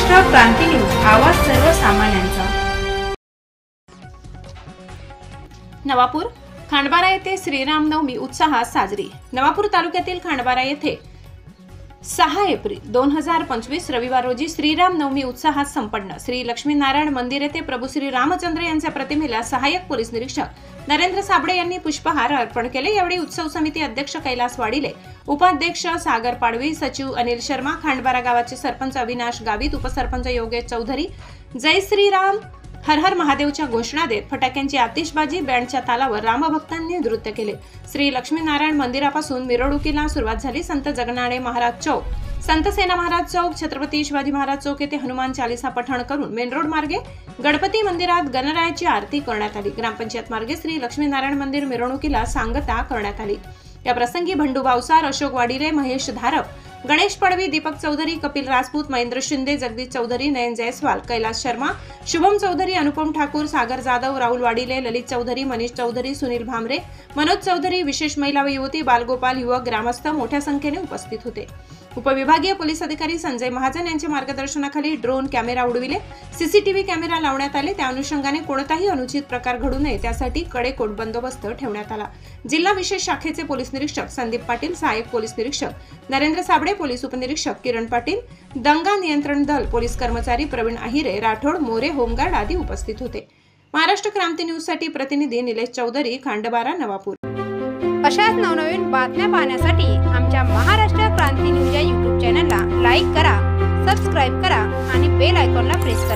महाराष्ट्र क्रांती news, आवाज सर्वसामान्यांचा। नवापूर खांडबारा येथे श्रीरामनवमी उत्साहात साजरी। नवापूर तालुक्यातील खांडबारा येथे 6 एप्रिल 2025 रविवार रोजी श्रीरामनवमी उत्साहात संपन्न। श्री लक्ष्मीनारायण मंदिर येथे प्रभू श्री रामचंद्र यांच्या प्रतिमेला सहाय्यक पोलीस निरीक्षक नरेंद्र साबळे यांनी पुष्पहार अर्पण केले। यावेळी उत्सव समिती अध्यक्ष कैलास वाडिले, उपाध्यक्ष सागर पाडवी, सचिव अनिल शर्मा, खांडबारा गावाचे सरपंच अविनाश गावित, उपसरपंच योगेश चौधरी जय श्रीराम हर हर महादेवच्या घोषणा देत फटाक्यांची आतिषबाजी, बँडच्या तालावर रामभक्तांनी नृत्य केले। श्री लक्ष्मीनारायण मंदिरापासून मिरवणुकीला सुरुवात झाली। संत जगनाडे महाराज चौक, संत सेना महाराज चौक, छत्रपती शिवाजी महाराज चौक येथे हनुमान चालीसा पठण करून मेन रोड मार्गे गणपती मंदिरात गणरायाची आरती करण्यात आली। ग्रामपंचायत मार्गे श्री लक्ष्मीनारायण मंदिर मिरवणुकीला सांगता करण्यात आली। या प्रसंगी भंडू भावसार, अशोक वाडिले, महेश धारप, गणेश पडवी, दीपक चौधरी, कपिल राजपूत, महेंद्र शिंदे, जगदीश चौधरी, नयन जयस्वाल, कैलास शर्मा, शुभम चौधरी, अनुपम ठाकूर, सागर जाधव, राहुल वाडिले, ललित चौधरी, मनीष चौधरी, सुनील भामरे, मनोज चौधरी, विशेष महिला व युवती, बालगोपाल, युवक, ग्रामस्थ मोठ्या संख्येने उपस्थित होते। उपविभागीय पोलीस अधिकारी संजय महाजन यांच्या मार्गदर्शनाखाली ड्रोन कॅमेरा उडविले, सीसीटीव्ही कॅमेरा लावण्यात आले। त्या अनुषंगाने कोणताही अनुचित प्रकार घडू नये त्यासाठी कडेकोट बंदोबस्त ठेवण्यात आला। जिल्हा विशेष शाखेचे पोलीस निरीक्षक संदीप पाटील, सहाय्यक पोलीस निरीक्षक नरेंद्र साबळे, पोलीस उपनिरीक्षक किरण पाटील, दंगा नियंत्रण दल पोलीस कर्मचारी प्रवीण आहिरे, राठोड, मोरे, होमगार्ड आदी उपस्थित होते। महाराष्ट्र क्रांती न्यूज साठी प्रतिनिधी निलेश चौधरी, खांडबारा, नवापूर। अशाच नवनवीन बातम्या पाहण्यासाठी आमच्या महाराष्ट्र क्रांती न्यूज या YouTube चॅनलला लाईक करा, सबस्क्राइब करा आणि बेल आयकॉनला प्रेस करा।